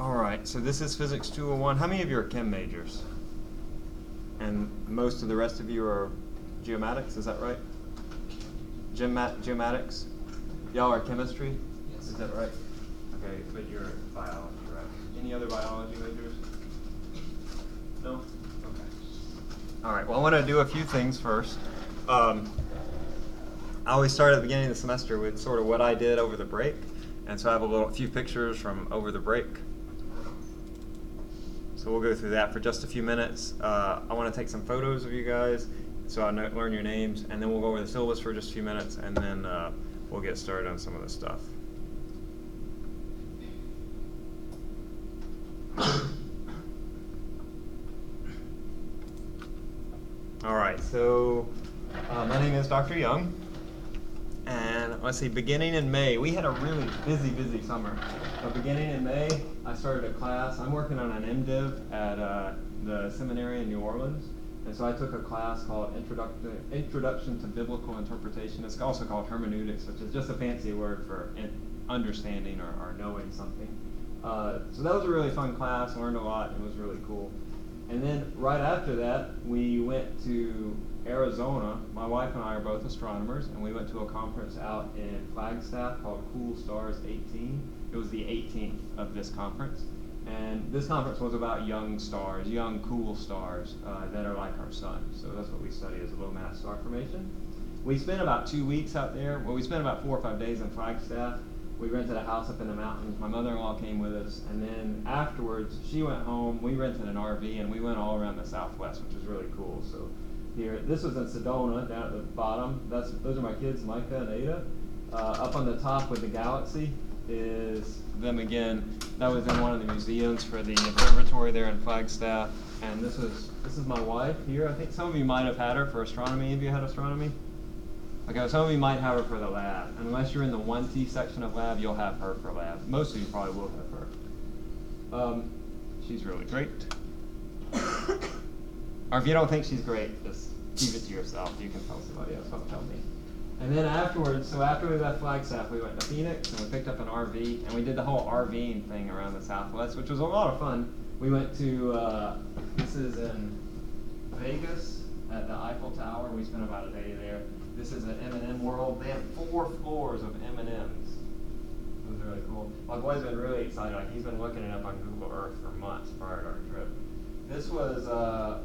All right, so this is Physics 201. How many of you are chem majors? And most of the rest of you are geomatics, is that right? Geomatics? Y'all are chemistry? Yes. Is that right? Okay, but you're biology, right? Any other biology majors? No? Okay. All right, well, I want to do a few things first. I always start at the beginning of the semester with sort of what I did over the break. And so I have a few pictures from over the break. So we'll go through that for just a few minutes. I want to take some photos of you guys so I learn your names, and then we'll go over the syllabus for just a few minutes, and then we'll get started on some of the stuff. All right, so my name is Dr. Young, and let's see, beginning in May, we had a really busy summer. But beginning in May, I started a class. I'm working on an MDiv at the seminary in New Orleans, and so I took a class called Introduction to Biblical Interpretation. It's also called hermeneutics, which is just a fancy word for understanding or knowing something. So that was a really fun class, learned a lot, and it was really cool. And then right after that, we went to Arizona. My wife and I are both astronomers, and we went to a conference out in Flagstaff called Cool Stars 18. It was the 18th of this conference. And this conference was about young stars, young cool stars that are like our sun. So that's what we study as low mass star formation. We spent about 2 weeks out there. Well, we spent about 4 or 5 days in Flagstaff. We rented a house up in the mountains. My mother-in-law came with us, and then afterwards she went home. We rented an RV, and we went all around the Southwest, which was really cool. So here, this was in Sedona, down at the bottom. Those are my kids, Micah and Ada. Up on the top with the galaxy is them again. That was in one of the museums for the observatory there in Flagstaff. And this is my wife here. I think some of you might have had her for astronomy. Have you had astronomy? Okay, some of you might have her for the lab. And unless you're in the 1T section of lab, you'll have her for lab. Most of you probably will have her. She's really great. Or if you don't think she's great, just keep it to yourself. You can tell somebody else, don't tell me. And then afterwards, so after we left Flagstaff, we went to Phoenix and we picked up an RV, and we did the whole RVing thing around the Southwest, which was a lot of fun. We went to, this is in Vegas at the Eiffel Tower. We spent about a day there. This is an M&M world. They have 4 floors of M&Ms. It was really cool. My boy's been really excited. Like, he's been looking it up on Google Earth for months prior to our trip. This was,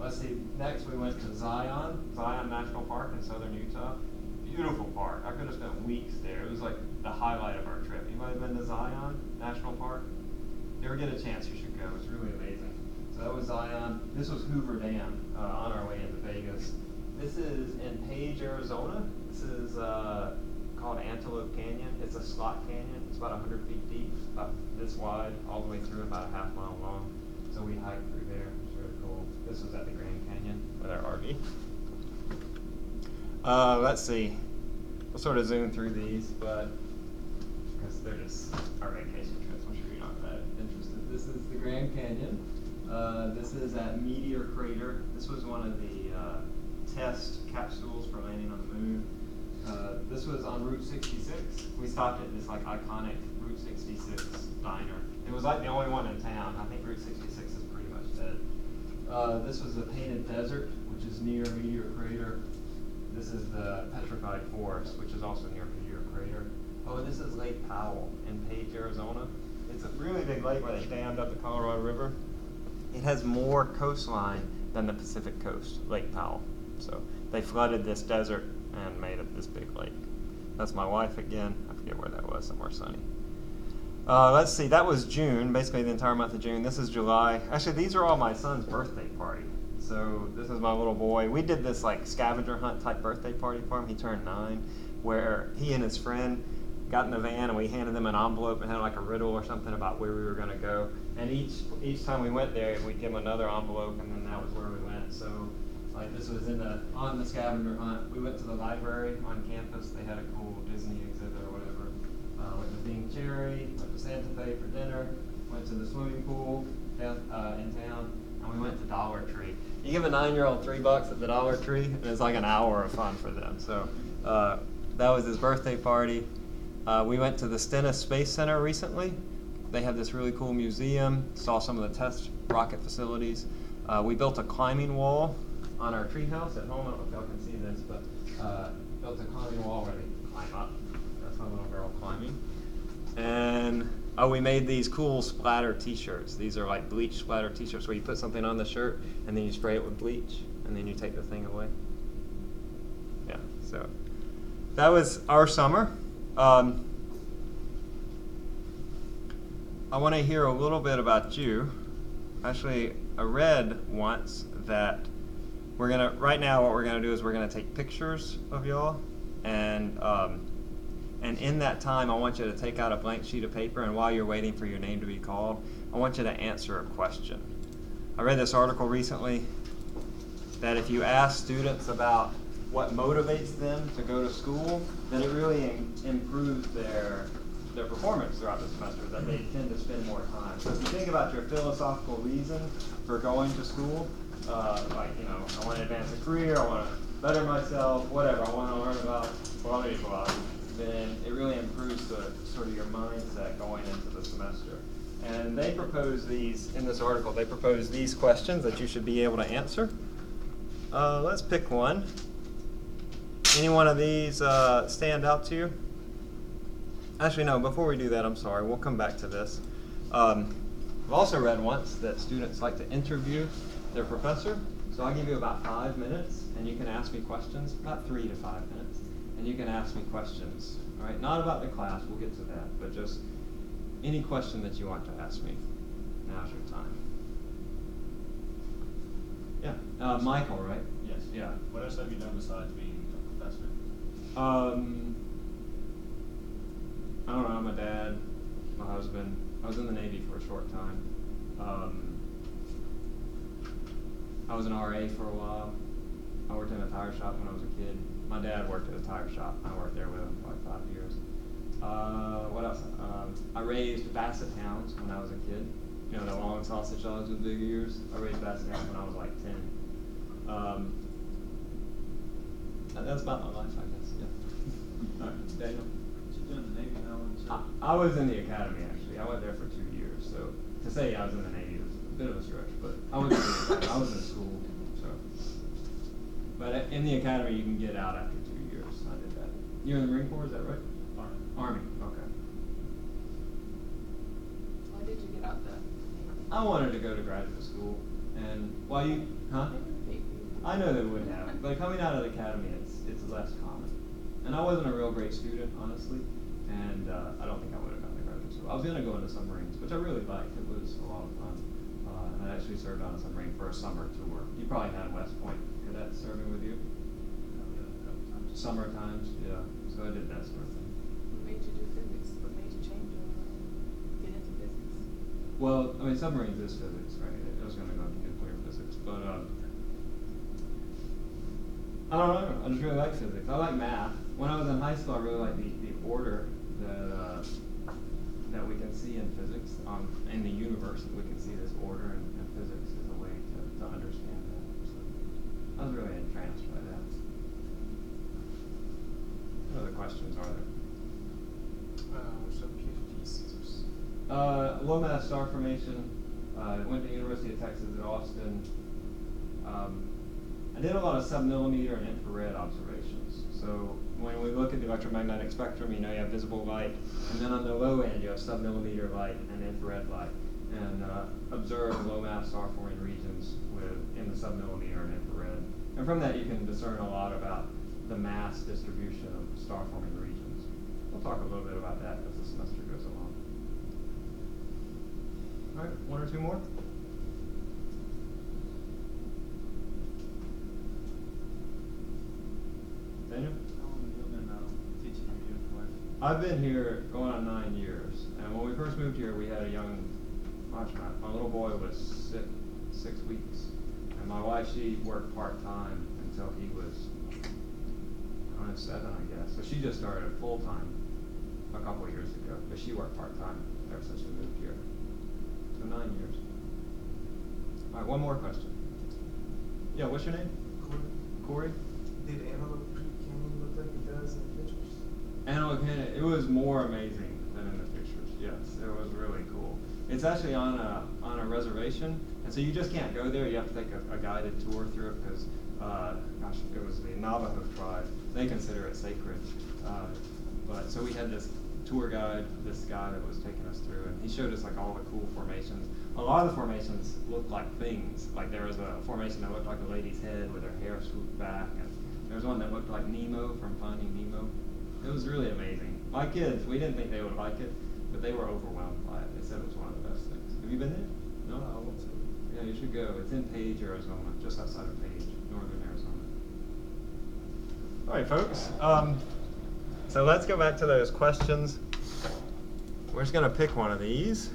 let's see, next we went to Zion National Park in southern Utah. Beautiful park. I could have spent weeks there. It was like the highlight of our trip. Anybody been to Zion National Park? If you ever get a chance, you should go. It's really amazing. So that was Zion. This was Hoover Dam on our way into Vegas. This is in Page, Arizona. This is called Antelope Canyon. It's a slot canyon. It's about 100 feet deep, about this wide, all the way through, about a half mile long. So we hiked through there. It's really cool. This was at the Grand Canyon with our RV. Let's see. We'll sort of zoom through these, but because they're just our vacation trips, I'm sure you're not that interested. This is the Grand Canyon. This is at Meteor Crater. This was one of the test capsules for landing on the moon. This was on Route 66. We stopped at this like iconic Route 66 diner. It was like the only one in town. I think Route 66 is pretty much dead. This was the Painted Desert, which is near Meteor Crater. This is the Petrified Forest, which is also near Meteor Crater. Oh, and this is Lake Powell in Page, Arizona. It's a really big lake where they dammed up the Colorado River. It has more coastline than the Pacific coast, Lake Powell. So they flooded this desert and made it this big lake. That's my wife again. I forget where that was, somewhere sunny. Let's see, that was June, basically the entire month of June. This is July. Actually, these are all my son's birthday party. So this is my little boy. We did this like scavenger hunt type birthday party for him. He turned 9, where he and his friend got in the van and we handed them an envelope and had like a riddle or something about where we were going to go. And each time we went there, we'd give him another envelope, and then that was where we went. So like this was on the scavenger hunt. We went to the library on campus. They had a cool Disney exhibit or whatever. Went to Bing Cherry, went to Santa Fe for dinner, went to the swimming pool down in town, and we went to Dollar Tree. You give a 9-year-old $3 at the Dollar Tree, and it's like an hour of fun for them. So that was his birthday party. We went to the Stennis Space Center recently, They have this really cool museum. Saw some of the test rocket facilities. We built a climbing wall on our treehouse at home. I don't know if y'all can see this, but built a climbing wall where they can climb up. That's my little girl climbing. And we made these cool splatter t-shirts. These are like bleach splatter t-shirts where you put something on the shirt and then you spray it with bleach and then you take the thing away. Yeah, so that was our summer. I want to hear a little bit about you. Actually, I read once that right now what we're gonna do is we're gonna take pictures of y'all, and in that time I want you to take out a blank sheet of paper, and while you're waiting for your name to be called, I want you to answer a question. I read this article recently that if you ask students about what motivates them to go to school, then it really improves their performance throughout the semester, that they tend to spend more time. So if you think about your philosophical reason for going to school, like, you know, I want to advance a career, I want to better myself, whatever, I want to learn about blah, blah, blah, then it really improves the sort of your mindset going into the semester. And they propose these, in this article, they propose these questions that you should be able to answer. Let's pick one. Any one of these stand out to you? Actually, no, before we do that, I'm sorry, we'll come back to this. I've also read once that students like to interview their professor, so I'll give you about 5 minutes, and you can ask me questions, about 3 to 5 minutes, and you can ask me questions, all right? Not about the class, we'll get to that, but just any question that you want to ask me. Now's your time. Yeah, Michael, right? Yes. Yeah. What else have you done besides being a professor? I don't know, I'm a dad, my husband. I was in the Navy for a short time. I was an RA for a while. I worked in a tire shop when I was a kid. My dad worked at a tire shop. I worked there with him for like 5 years. What else? I raised basset hounds when I was a kid. You know, the long sausage dogs with big ears. I raised basset hounds when I was like 10. That's about my life, I guess. Yeah. All right, Daniel. What you doing in the Navy now? I was in the academy, actually. I went there for 2 years, so to say I was in the Navy was a bit of a stretch, but I was in the academy. I was in school, so. But in the academy, you can get out after 2 years. I did that. You're in the Marine Corps, is that right? Army. Army, okay. Why did you get out the Navy? I wanted to go to graduate school, and while you, huh? I know they would have, but coming out of the academy, it's less common. And I wasn't a real great student, honestly, and I don't think I would have gone to graduate school. I was going to go into submarines, which I really liked. It was a lot of fun. And I actually served on a submarine for a summer tour. You probably had West Point cadets serving with you? Summer times, yeah. So I did that sort of thing. What made you do physics? What made you change your get into physics? Well, I mean, submarines is physics, right? I was going to go into nuclear physics, but I don't know. I just really like physics. I like math. When I was in high school, I really liked the order that we can see in physics. In the universe, we can see this order, and physics is a way to understand that. So I was really entranced by that. What other questions are there? What's up, Caesars? Low mass star formation. Went to the University of Texas at Austin. I did a lot of submillimeter and infrared observations. So when we look at the electromagnetic spectrum, you know you have visible light, and then on the low end you have submillimeter light and infrared light, and observe low mass star forming regions in the submillimeter and infrared. And from that you can discern a lot about the mass distribution of star forming regions. We'll talk a little bit about that as the semester goes along. All right, 1 or 2 more? Daniel? How long have you been teaching your youth life? I've been here going on 9 years, and when we first moved here, we had a young, my little boy was 6 weeks, and my wife, she worked part-time until he was 7, I guess. So she just started full-time a couple of years ago, but she worked part-time ever since we moved here. So 9 years. All right, one more question. Yeah, what's your name? Corey? Did Antelope Creek Canyon look like it does in the pictures? Antelope Canyon, it was more amazing than in the pictures, yes. It was really cool. It's actually on a reservation, and so you just can't go there. You have to take a guided tour through it because, gosh, it was the Navajo tribe. They consider it sacred. But so we had this tour guide, this guy that was taking us through, and he showed us like all the cool formations. A lot of the formations looked like things. Like there was a formation that looked like a lady's head with her hair swooped back, and there was one that looked like Nemo from Finding Nemo. It was really amazing. My kids, we didn't think they would like it, but they were overwhelmed by it. They said it was one of the best things. Have you been there? No? I won't say. Yeah, you should go. It's in Page, Arizona, just outside of Page, northern Arizona. All right, folks. So let's go back to those questions. We're just going to pick one of these.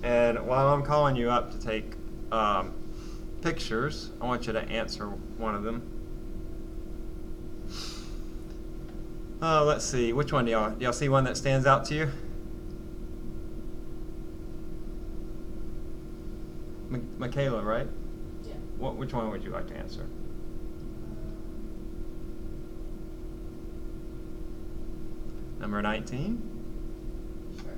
And while I'm calling you up to take pictures, I want you to answer one of them. Let's see. Which one do y'all see one that stands out to you? Michaela, right? Yeah. Which one would you like to answer? Number 19? Sure.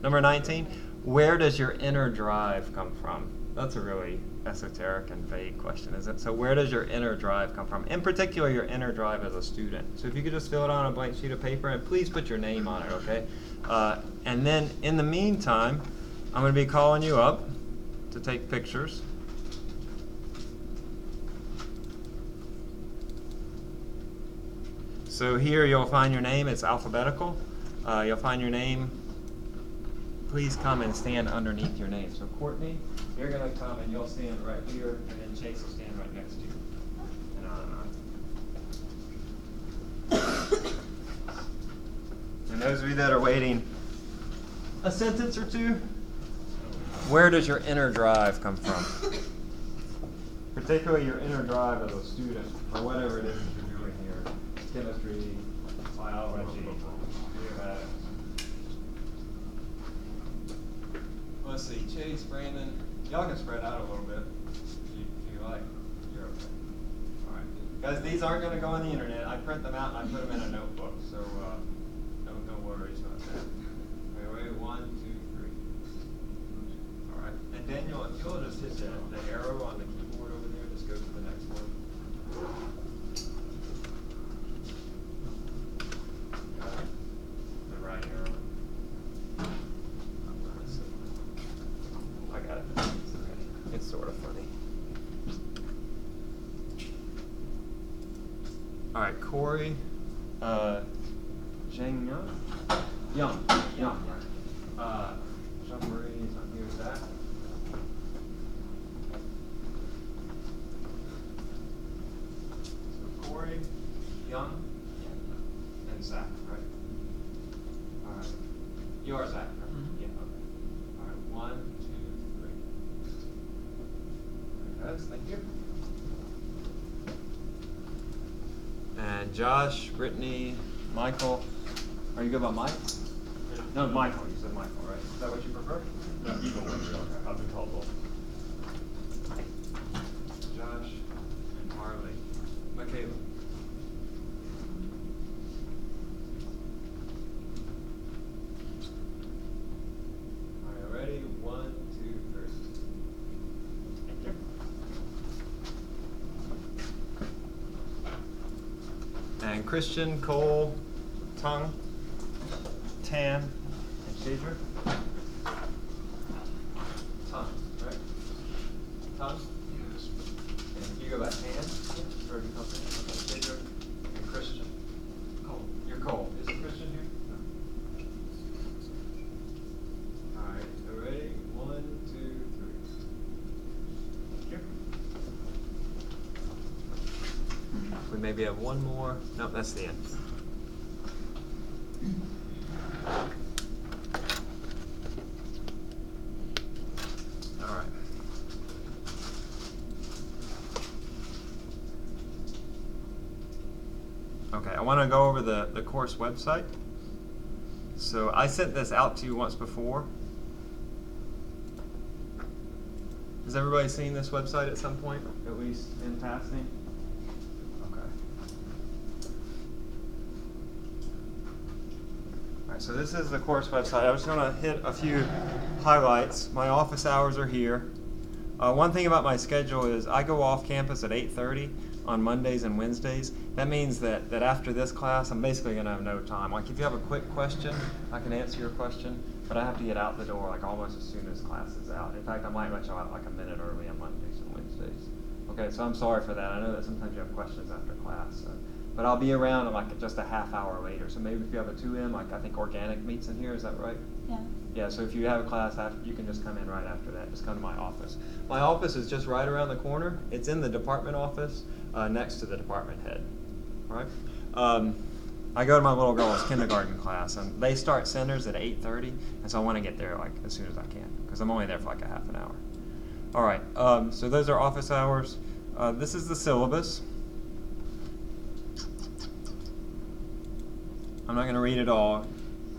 Number 19, where does your inner drive come from? That's a really esoteric and vague question, isn't it? So where does your inner drive come from? In particular, your inner drive as a student. So if you could just fill it on a blank sheet of paper, and please put your name on it, okay? And then in the meantime, I'm going to be calling you up to take pictures. So here you'll find your name. It's alphabetical. You'll find your name. Please come and stand underneath your name. So Courtney, you're going to come and you'll stand right here, and then Chase will stand right next to you. And on and on. And those of you that are waiting a sentence or two, where does your inner drive come from? Particularly your inner drive as a student, or whatever it is that you're doing here. Chemistry, biology, geomatics. Let's see, Chase, Brandon, y'all can spread out a little bit if you like. You're okay. All right. Guys, these aren't going to go on the internet. I print them out and I put them in a notebook, so no worries about that. Okay, ready? 1, 2, 3. All right. And Daniel, if you'll just hit the arrow on the keyboard over there, just go to the next one. The right arrow. I got it. It's sort of funny. All right, Corey, Zhang Young, Jean-Marie is not here, Zach. So Corey, Young, and Zach, right? All right. You are Zach, right? Mm-hmm. Yeah, okay. All right, 1, 2, 3. All right, guys, thank you. And Josh, Brittany, Michael. Are you good about Mike? No, Michael. You said Michael, right? Is that what you prefer? No, either one, really. I've been called both. Josh and Harley. Michaela. All right, ready? 1, 2, 3. Thank you. And Christian, Cole, Tung, Tan, and Shadra. Tung, right? Tung? Yes. And you go by Tan? Or do you come from Shadra? And Christian. Cole. You're Cole. Is it Christian here? No. All right, so ready? 1, 2, 3. Thank you. We maybe have one more. No, that's the end. All right. Okay, I want to go over the course website. So I sent this out to you once before. Has everybody seen this website at some point, at least in passing? Alright, so this is the course website. I was going to hit a few highlights. My office hours are here. One thing about my schedule is I go off campus at 8:30 on Mondays and Wednesdays. That means that after this class, I'm basically going to have no time. Like if you have a quick question, I can answer your question, but I have to get out the door like almost as soon as class is out. In fact, I might let you out like a minute early on Mondays and Wednesdays. Okay, so I'm sorry for that. I know that sometimes you have questions after class. But I'll be around like just a half hour later. So maybe if you have a 2M, like I think organic meets in here, is that right? Yeah. Yeah, so if you have a class, you can just come in right after that. Just come to my office. My office is just right around the corner. It's in the department office next to the department head. All right? I go to my little girl's kindergarten class, and they start centers at 8:30, and so I want to get there like as soon as I can, because I'm only there for like a half an hour. All right, so those are office hours. This is the syllabus. I'm not going to read it all.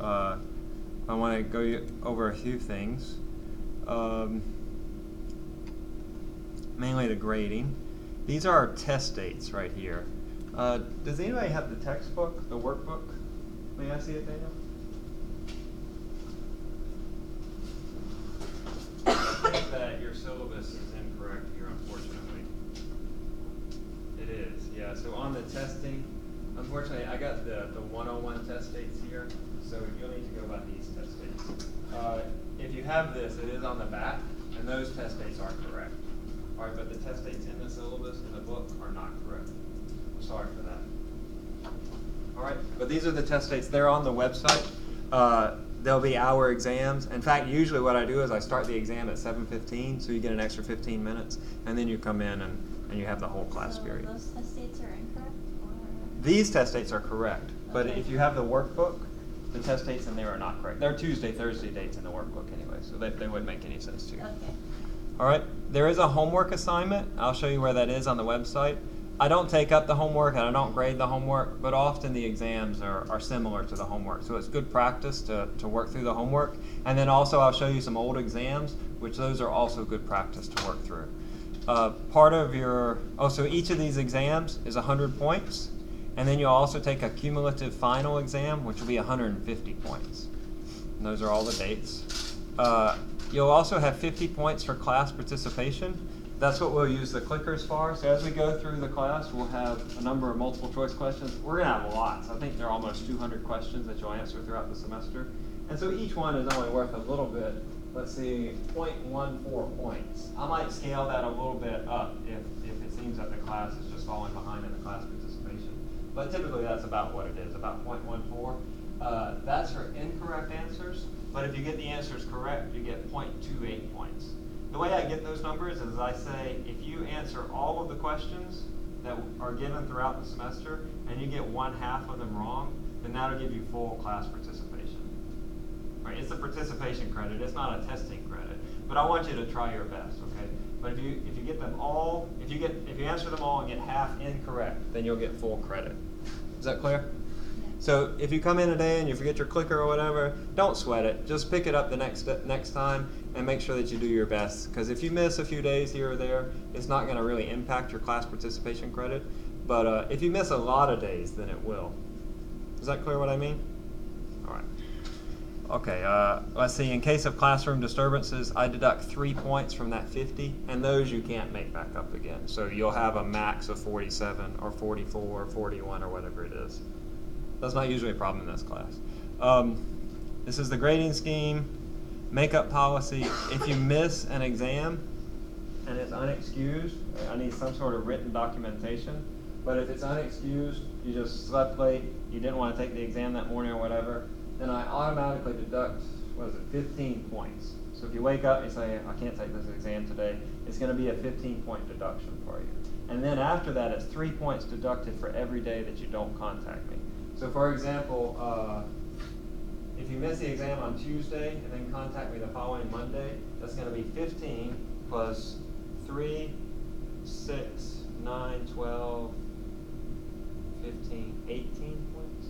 I want to go over a few things. Mainly the grading. These are our test dates right here. Does anybody have the textbook, the workbook? May I see it, Daniel? I think that your syllabus is incorrect here, unfortunately. It is, yeah. So on the testing, unfortunately, I got the 101 test dates here, so you'll need to go by these test dates. If you have this, it is on the back, and those test dates are correct. All right, but the test dates in the syllabus, in the book, are not correct. I'm sorry for that. All right, but these are the test dates. They're on the website. There'll be hour exams. In fact, usually what I do is I start the exam at 7:15, so you get an extra 15 minutes, and then you come in and you have the whole class period. So those test dates are incorrect? Or? These test dates are correct, but Okay. if you have the workbook, the test dates in there are not correct. They're Tuesday, Thursday dates in the workbook anyway, so they wouldn't make any sense to you. Okay. All right, there is a homework assignment. I'll show you where that is on the website. I don't take up the homework and I don't grade the homework, but often the exams are similar to the homework. So it's good practice to work through the homework. And then also I'll show you some old exams, which those are also good practice to work through. Part of your, so each of these exams is 100 points. And then you'll also take a cumulative final exam, which will be 150 points. And those are all the dates. You'll also have 50 points for class participation. That's what we'll use the clickers for. So as we go through the class, we'll have a number of multiple choice questions. We're going to have lots. I think there are almost 200 questions that you'll answer throughout the semester. And so each one is only worth a little bit. Let's see, 0.14 points. I might scale that a little bit up if it seems that the class is just falling behind in the class participation. But typically that's about what it is, about 0.14. That's for incorrect answers. But if you get the answers correct, you get 0.28 points. The way I get those numbers is I say, if you answer all of the questions that are given throughout the semester and you get 1/2 of them wrong, then that'll give you full class participation. Right? It's a participation credit, it's not a testing credit. But I want you to try your best, okay? But if you get them all, if you answer them all and get half incorrect, then you'll get full credit. Is that clear? So if you come in today and you forget your clicker or whatever, don't sweat it. Just pick it up the next time and make sure that you do your best. Because if you miss a few days here or there, it's not going to really impact your class participation credit. But if you miss a lot of days, then it will. Is that clear what I mean? All right. Okay, let's see. In case of classroom disturbances, I deduct 3 points from that 50, and those you can't make back up again. So you'll have a max of 47 or 44 or 41 or whatever it is. That's not usually a problem in this class. This is the grading scheme, makeup policy. If you miss an exam and it's unexcused, I need some sort of written documentation. But if it's unexcused, you just slept late, you didn't want to take the exam that morning or whatever, then I automatically deduct, 15 points. So if you wake up and you say, I can't take this exam today, it's going to be a 15-point deduction for you. And then after that, it's 3 points deducted for every day that you don't contact me. So for example, if you miss the exam on Tuesday and then contact me the following Monday, that's going to be 15 plus 3, 6, 9, 12, 15, 18 points.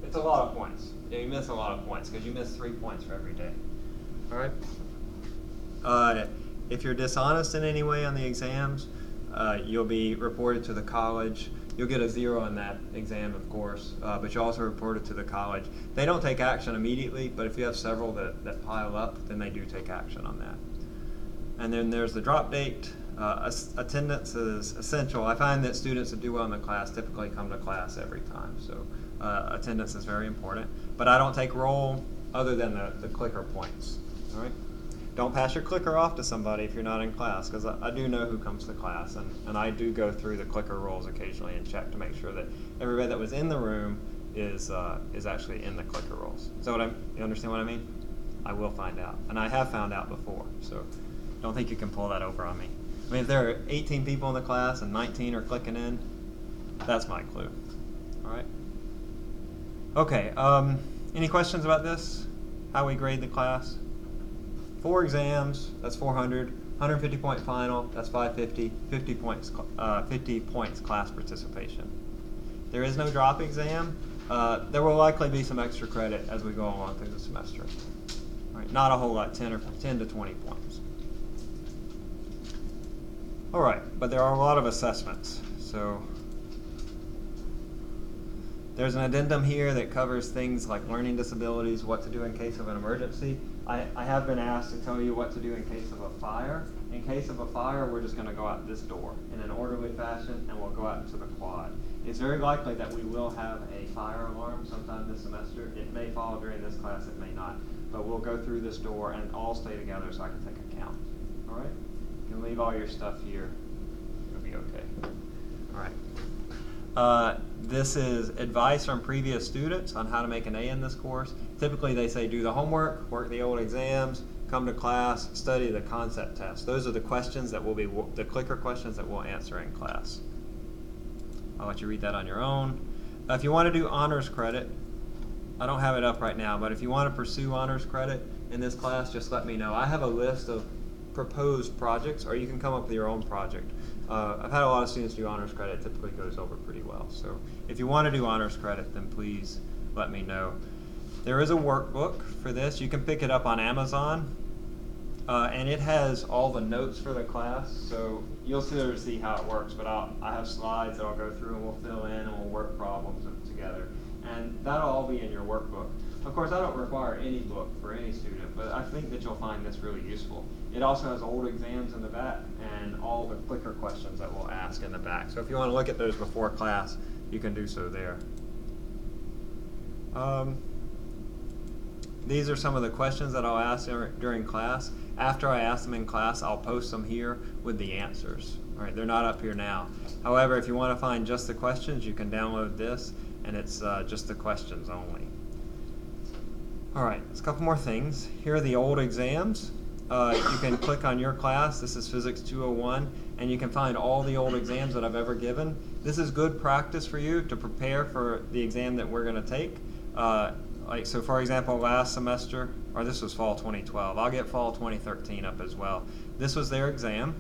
It's a lot of points. Yeah, you miss a lot of points because you miss 3 points for every day. All right? If you're dishonest in any way on the exams, you'll be reported to the college. You'll get a 0 in that exam, of course, but you also report it to the college. They don't take action immediately, but if you have several that pile up, then they do take action on that. And then there's the drop date. Attendance is essential. I find that students that do well in the class typically come to class every time, so attendance is very important. But I don't take roll other than the clicker points. All right. Don't pass your clicker off to somebody if you're not in class, because I do know who comes to class, and I do go through the clicker rolls occasionally and check to make sure that everybody that was in the room is actually in the clicker rolls. So you understand what I mean? I will find out, and I have found out before, so don't think you can pull that over on me. I mean, if there are 18 people in the class and 19 are clicking in, that's my clue. All right. Okay. Any questions about this? How we grade the class? 4 exams, that's 400. 150 point final, that's 550. 50 points class participation. There is no drop exam. There will likely be some extra credit as we go along through the semester. All right, not a whole lot, 10 to 20 points. All right, but there are a lot of assessments. So there's an addendum here that covers things like learning disabilities, what to do in case of an emergency. I have been asked to tell you what to do in case of a fire. In case of a fire, we're just going to go out this door in an orderly fashion, and we'll go out into the quad. It's very likely that we will have a fire alarm sometime this semester. It may fall during this class, it may not. But we'll go through this door and all stay together so I can take a count. All right? You can leave all your stuff here. It'll be okay. All right. This is advice from previous students on how to make an A in this course. Typically they say do the homework, work the old exams, come to class, study the concept test. Those are the questions that will be the clicker questions that we'll answer in class. I'll let you read that on your own. If you want to do honors credit, I don't have it up right now, but if you want to pursue honors credit in this class, just let me know. I have a list of proposed projects, or you can come up with your own project. I've had a lot of students do honors credit. It typically goes over pretty well. So if you want to do honors credit, then please let me know. There is a workbook for this. You can pick it up on Amazon, and it has all the notes for the class. So you'll sort of see how it works, but I have slides that I'll go through and we'll fill in and we'll work problems together. And that'll all be in your workbook. Of course, I don't require any book for any student, but I think that you'll find this really useful. It also has old exams in the back and all the clicker questions that we'll ask in the back. So if you want to look at those before class, you can do so there. These are some of the questions that I'll ask during class. After I ask them in class, I'll post them here with the answers. All right, they're not up here now. However, if you want to find just the questions, you can download this, and it's just the questions only. All right, there's a couple more things. Here are the old exams. You can click on your class. This is Physics 201, and you can find all the old exams that I've ever given. This is good practice for you to prepare for the exam that we're going to take. So for example, last semester, or this was fall 2012, I'll get fall 2013 up as well. This was their exam.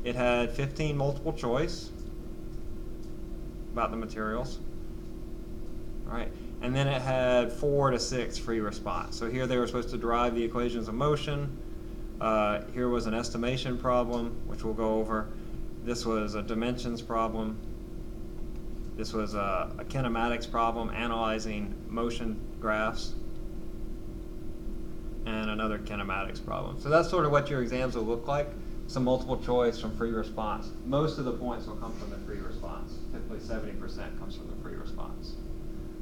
It had 15 multiple choice about the materials. All right. And then it had 4 to 6 free response. So here they were supposed to derive the equations of motion. Here was an estimation problem, which we'll go over. This was a dimensions problem. This was a kinematics problem, analyzing motion graphs. And another kinematics problem. So that's sort of what your exams will look like. Some multiple choice from free response. Most of the points will come from the free response. Typically 70% comes from the free response.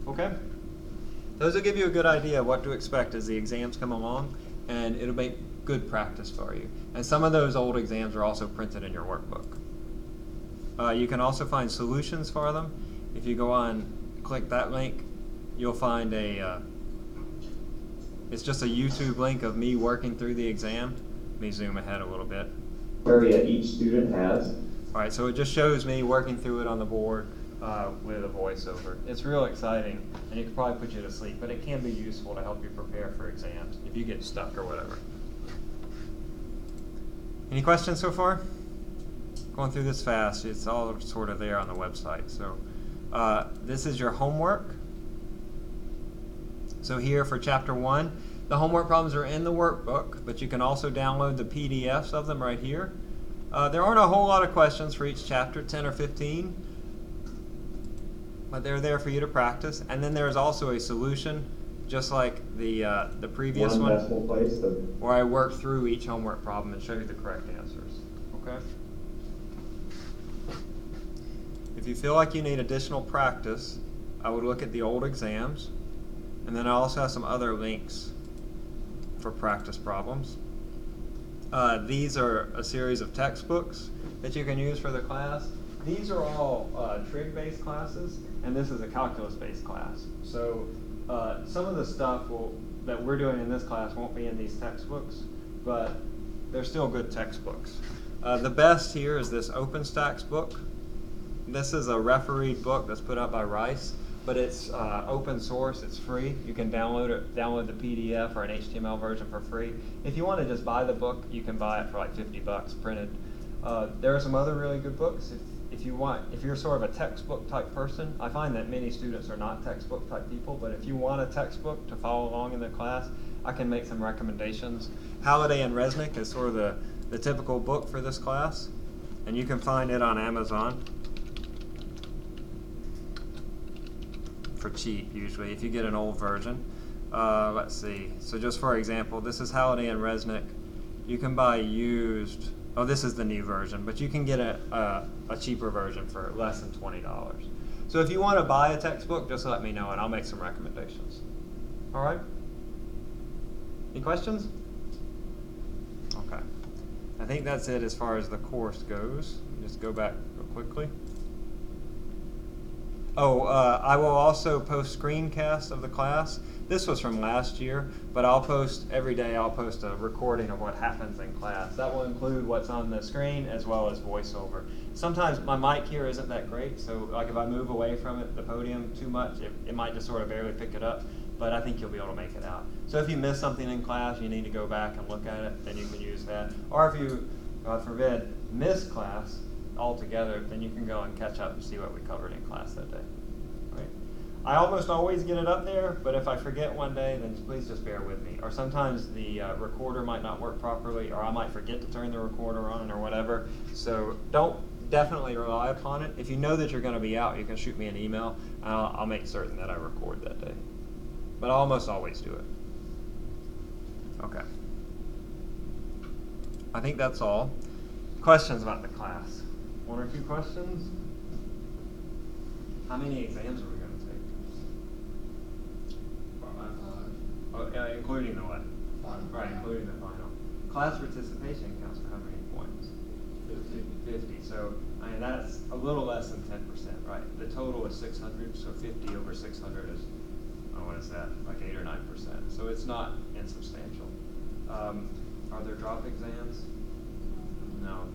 Okay? Those will give you a good idea of what to expect as the exams come along, and it'll make good practice for you. And some of those old exams are also printed in your workbook. You can also find solutions for them. If you go on, click that link, you'll find it's just a YouTube link of me working through the exam. Let me zoom ahead a little bit. Area each student has. All right, so it just shows me working through it on the board with a voiceover. It's real exciting, and it could probably put you to sleep, but it can be useful to help you prepare for exams if you get stuck or whatever. Any questions so far? Going through this fast, it's all sort of there on the website. So this is your homework. So here for chapter 1, the homework problems are in the workbook, but you can also download the PDFs of them right here. There aren't a whole lot of questions for each chapter, 10 or 15. but they're there for you to practice. And then there's also a solution, just like the previous one, decimal place. where I work through each homework problem and show you the correct answers. Okay? If you feel like you need additional practice, I would look at the old exams, and then I also have some other links for practice problems. These are a series of textbooks that you can use for the class. These are all trig-based classes, and this is a calculus-based class. So some of the stuff that we're doing in this class won't be in these textbooks, but they're still good textbooks. The best here is this OpenStax book. This is a refereed book that's put out by Rice, but it's open source, it's free. You can download the PDF or an HTML version for free. If you want to just buy the book, you can buy it for like $50 printed. There are some other really good books. If you're sort of a textbook type person, I find that many students are not textbook type people, but if you want a textbook to follow along in the class, I can make some recommendations. Halliday and Resnick is sort of the typical book for this class, and you can find it on Amazon for cheap usually if you get an old version. Let's see, so just for example, this is Halliday and Resnick. You can buy used, oh this is the new version, but you can get a cheaper version for less than $20. So if you want to buy a textbook, just let me know and I'll make some recommendations. All right? Any questions? Okay. I think that's it as far as the course goes. Just go back real quickly. Oh, I will also post screencasts of the class. This was from last year, but I'll post every day. I'll post a recording of what happens in class. That will include what's on the screen as well as voiceover. Sometimes my mic here isn't that great, so like if I move away from it, the podium too much, it might just sort of barely pick it up, but I think you'll be able to make it out. So if you miss something in class, you need to go back and look at it, then you can use that. Or if you, God forbid, miss class altogether, then you can go and catch up and see what we covered in class that day. Right? I almost always get it up there, but if I forget one day, then please just bear with me. Or sometimes the recorder might not work properly, or I might forget to turn the recorder on or whatever. So don't definitely rely upon it. If you know that you're going to be out, you can shoot me an email, and I'll make certain that I record that day. But I almost always do it. Okay. I think that's all. Questions about the class? One or two questions? How many exams are we going to take? Oh, yeah, including the what? Right, including the final. Class participation counts for how many points? 50. So, I mean, that's a little less than 10%, right? The total is 600, so 50 over 600 is, oh, what is that? Like 8 or 9%. So it's not insubstantial. Are there drop exams? No.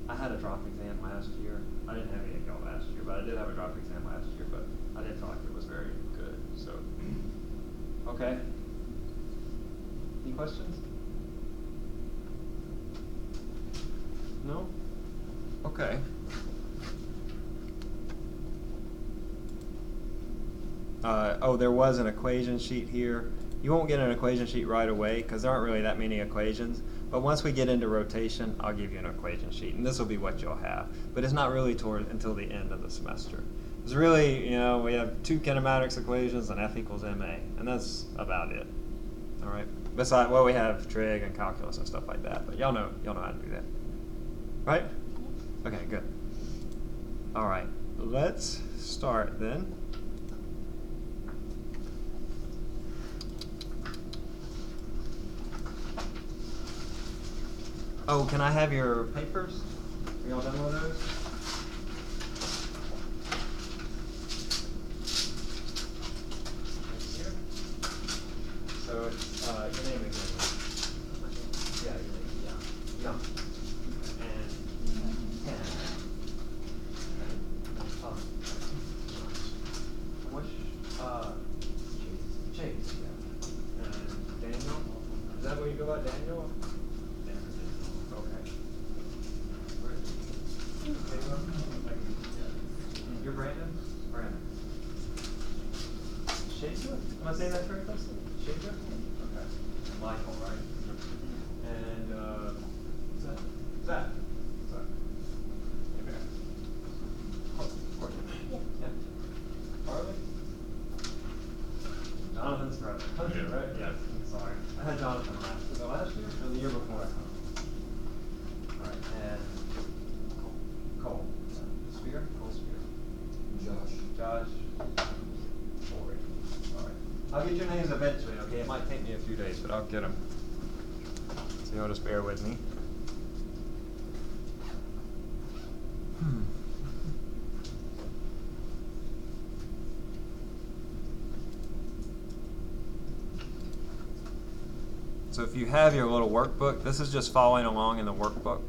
I had a drop exam last year. I didn't have any at y'all last year, but I did have a drop exam last year, but I didn't feel like it was very good. So, okay. Any questions? No? Okay. Oh, there was an equation sheet here. You won't get an equation sheet right away because there aren't really that many equations. But once we get into rotation, I'll give you an equation sheet, and this will be what you'll have. But it's not really until the end of the semester. It's really, you know, we have 2 kinematics equations and F equals MA, and that's about it. All right. Besides, well, we have trig and calculus and stuff like that, but y'all know how to do that, right? Okay, good. All right, let's start then. Oh, can I have your papers? Are y'all done with those? Right here. So it's your name again. Yeah, your name. Yeah. Young. And 10. Which Chase. Yeah. And Daniel. Is that what you go by, Daniel? You're Brandon? Brandon. Shaker? Am I saying that correctly? Shaker? Okay. Michael, right? And, Zach. Zach. Zach. Okay. Oh, of course. Yeah. All take me a few days, but I'll get them. So you'll just bear with me. So if you have your little workbook, this is just following along in the workbook.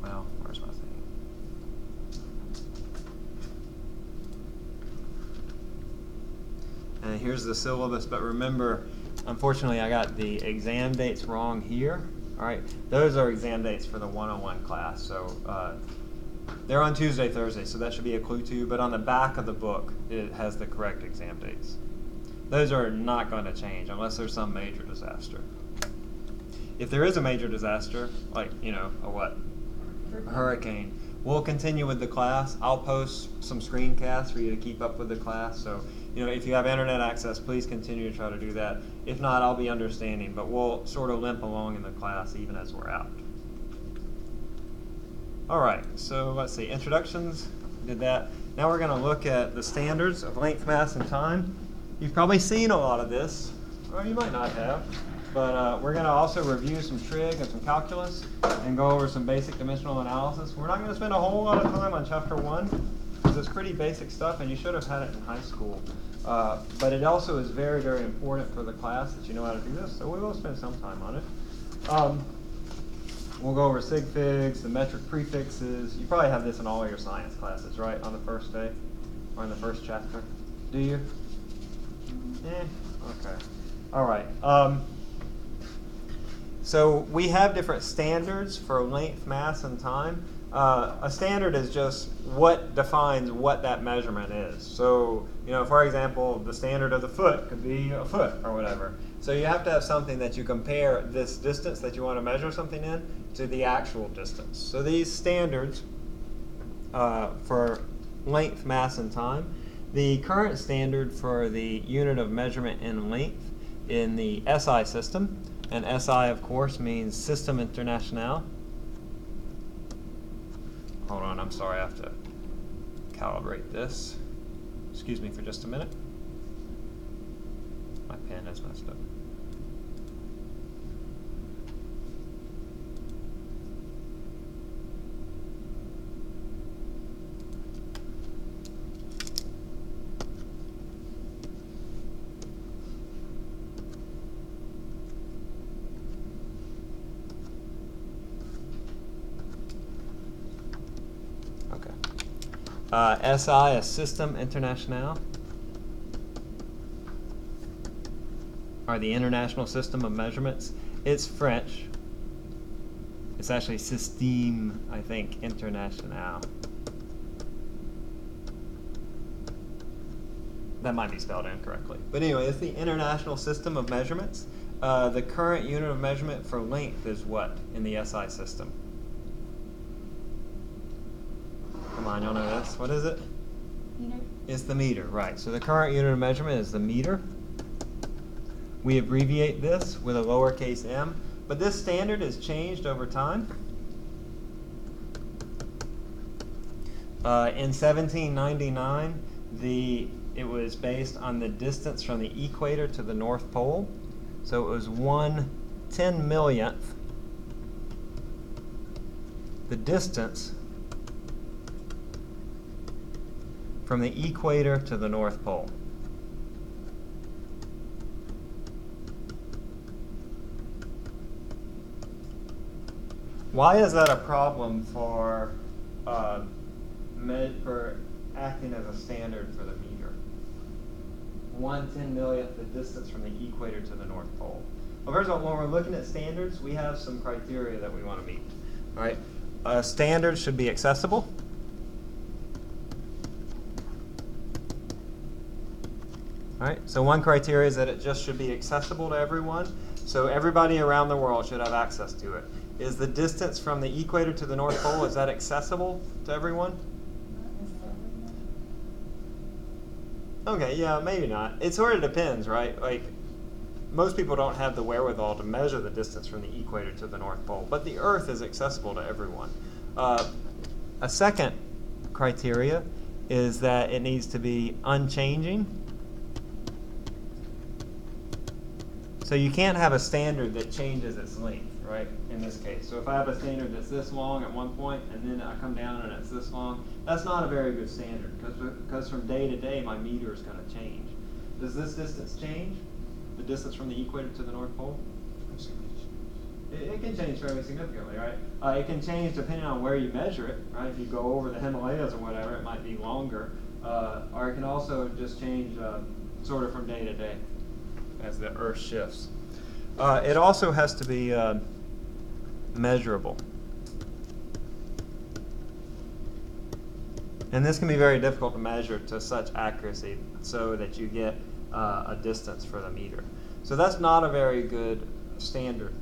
Well, where's my thing? And here's the syllabus, but remember, unfortunately I got the exam dates wrong here. All right, those are exam dates for the 101 class. So they're on Tuesday, Thursday, so that should be a clue to you, but on the back of the book, it has the correct exam dates. Those are not going to change unless there's some major disaster. If there is a major disaster, like, you know, a what? A hurricane, we'll continue with the class. I'll post some screencasts for you to keep up with the class. So, you know, if you have internet access, please continue to try to do that. If not, I'll be understanding, but we'll sort of limp along in the class even as we're out. All right, so let's see, introductions, did that. Now we're going to look at the standards of length, mass, and time. You've probably seen a lot of this, or you might not have, but we're going to also review some trig and some calculus and go over some basic dimensional analysis. We're not going to spend a whole lot of time on chapter 1 because it's pretty basic stuff and you should have had it in high school. But it also is very, very important for the class that you know how to do this, so we will spend some time on it. We'll go over sig figs, the metric prefixes. You probably have this in all of your science classes, right, on the first day or in the first chapter. Do you? Okay. All right. So we have different standards for length, mass, and time. A standard is just what defines what that measurement is. So, you know, for example, the standard of the foot could be a foot or whatever. So you have to have something that you compare this distance that you want to measure something in to the actual distance. So these standards for length, mass, and time. The current standard for the unit of measurement in length in the SI system, and SI of course means System International. Hold on, I'm sorry, I have to calibrate this. Excuse me for just a minute. My pen is messed up. SI is System International, or the International System of Measurements. It's French. It's actually Système, I think, International. That might be spelled incorrectly. But anyway, it's the International System of Measurements. The current unit of measurement for length is what in the SI system? Come on, y'all know this. What is it? Meter. It's the meter, right. So the current unit of measurement is the meter. We abbreviate this with a lowercase m, but this standard has changed over time. In 1799, it was based on the distance from the equator to the North Pole. So it was 1/10,000,000th the distance from the equator to the North Pole. Why is that a problem for acting as a standard for the meter? 1/10,000,000th the distance from the equator to the North Pole. Well, first of all, when we're looking at standards, we have some criteria that we want to meet. All right, standards should be accessible. All right, so one criteria is that it just should be accessible to everyone. So everybody around the world should have access to it. Is the distance from the equator to the North Pole, is that accessible to everyone? Okay, yeah, maybe not. It sort of depends, right? Like, most people don't have the wherewithal to measure the distance from the equator to the North Pole, but the Earth is accessible to everyone. A second criteria is that it needs to be unchanging. So you can't have a standard that changes its length, right, in this case. So if I have a standard that's this long at one point, and then I come down and it's this long, that's not a very good standard, because from day to day, my meter is going to change. Does this distance change? The distance from the equator to the North Pole? It can change fairly significantly, right? It can change depending on where you measure it, right? If you go over the Himalayas or whatever, it might be longer. Or it can also just change sort of from day to day as the Earth shifts. It also has to be measurable. And this can be very difficult to measure to such accuracy so that you get a distance for the meter. So that's not a very good standard.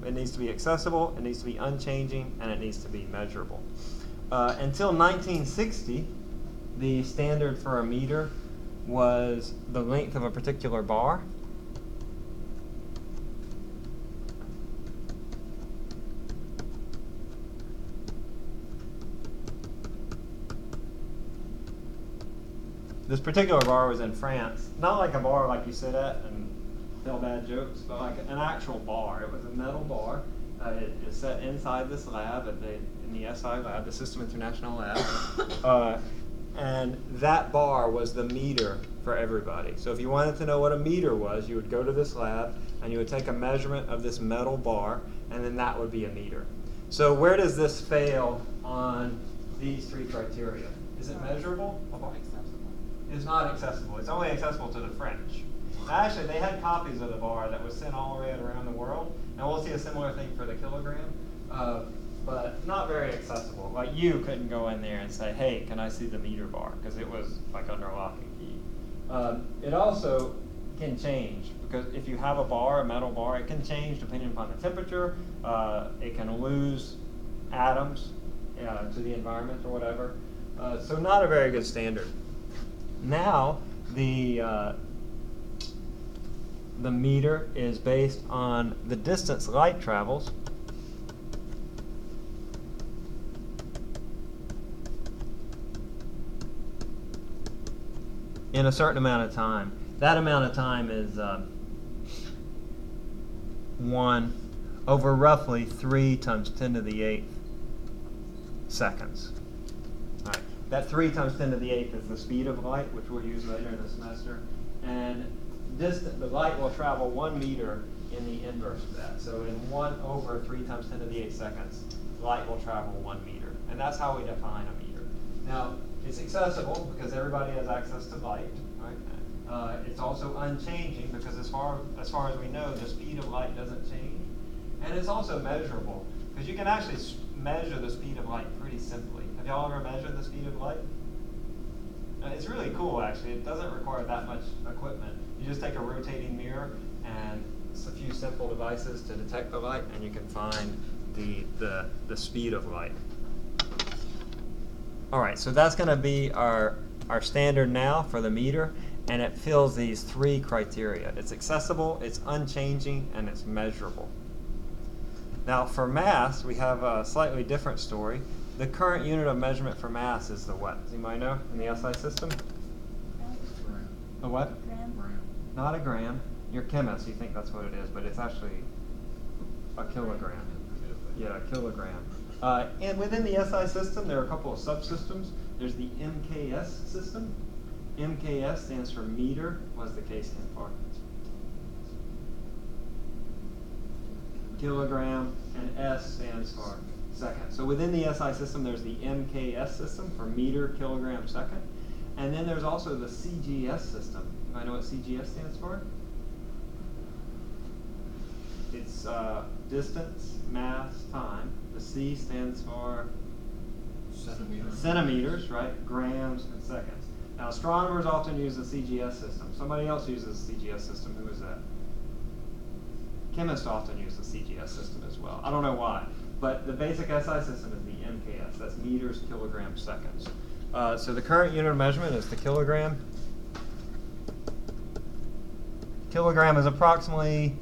It needs to be accessible, it needs to be unchanging, and it needs to be measurable. Until 1960, the standard for a meter was the length of a particular bar. This particular bar was in France. Not like a bar like you sit at and tell bad jokes, but like an actual bar. It was a metal bar. It is set inside this lab in the SI lab, the System International Lab. And that bar was the meter for everybody. So if you wanted to know what a meter was, you would go to this lab and you would take a measurement of this metal bar, and then that would be a meter. So where does this fail on these three criteria? Is it measurable? It's not accessible. It's only accessible to the French. Actually, they had copies of the bar that was sent all the way around the world, and we'll see a similar thing for the kilogram, but not very accessible. Like you couldn't go in there and say, hey, can I see the meter bar? Because it was like under lock and key. It also can change, because if you have a bar, a metal bar, it can change depending upon the temperature. It can lose atoms to the environment or whatever. So not a very good standard. Now, the meter is based on the distance light travels in a certain amount of time. That amount of time is 1 over roughly 3 times 10 to the 8th seconds. All right. That 3 times 10 to the 8th is the speed of light, which we'll use later in the semester. And the light will travel 1 meter in the inverse of that. So in 1 over 3 times 10 to the 8th seconds, light will travel 1 meter. And that's how we define a meter. Now, it's accessible because everybody has access to light. Right? It's also unchanging because as far as we know, the speed of light doesn't change. And it's also measurable because you can actually measure the speed of light pretty simply. Have y'all ever measured the speed of light? It's really cool, actually. It doesn't require that much equipment. You just take a rotating mirror and a few simple devices to detect the light, and you can find the speed of light. All right, so that's going to be our standard now for the meter, and it fills these 3 criteria. It's accessible, it's unchanging, and it's measurable. Now, for mass, we have a slightly different story. The current unit of measurement for mass is the what? Does anybody know in the SI system? A what? Gram. Not a gram. You're chemists, you think that's what it is, but it's actually a kilogram. Yeah, a kilogram. And within the SI system, there are a couple of subsystems. There's the MKS system. MKS stands for meter. What does the K stand for? Kilogram, and S stands for second. So within the SI system, there's the MKS system for meter, kilogram, second. And then there's also the CGS system. I know what CGS stands for? It's distance, mass, time. The C stands for centimeters, right? Grams and seconds. Now, astronomers often use the CGS system. Somebody else uses the CGS system. Who is that? Chemists often use the CGS system as well. I don't know why. But the basic SI system is the MKS. That's meters, kilograms, seconds. So the current unit of measurement is the kilogram. Kilogram is approximately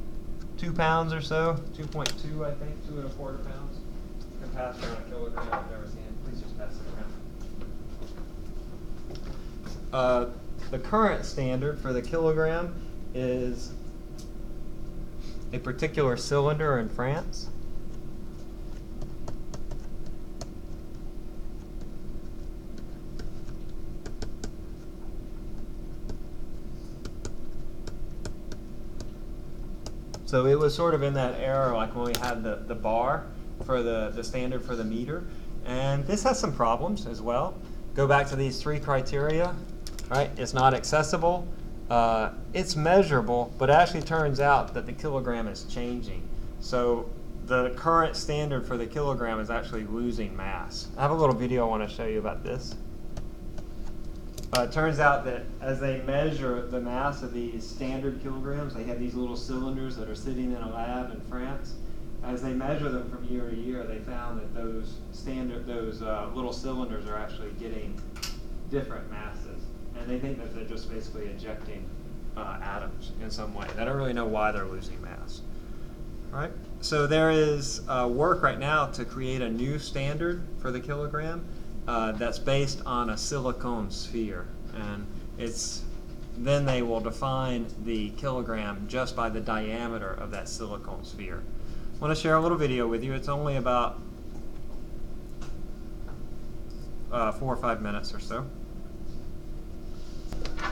2 pounds or so, 2.2, I think, 2 1/4 pounds. You can pass around a kilogram. I've never seen it. Please just pass it around. The current standard for the kilogram is a particular cylinder in France. So it was sort of in that era, like when we had the bar for the standard for the meter. And this has some problems as well. Go back to these 3 criteria, right? It's not accessible, it's measurable, but it actually turns out that the kilogram is changing. So the current standard for the kilogram is actually losing mass. I have a little video I want to show you about this. It turns out that as they measure the mass of these standard kilograms, they have these little cylinders that are sitting in a lab in France. As they measure them from year to year, they found that those little cylinders are actually getting different masses. And they think that they're just basically ejecting atoms in some way. They don't really know why they're losing mass. All right? So there is work right now to create a new standard for the kilogram. That's based on a silicone sphere, and then they will define the kilogram just by the diameter of that silicone sphere. I want to share a little video with you. It's only about 4 or 5 minutes or so.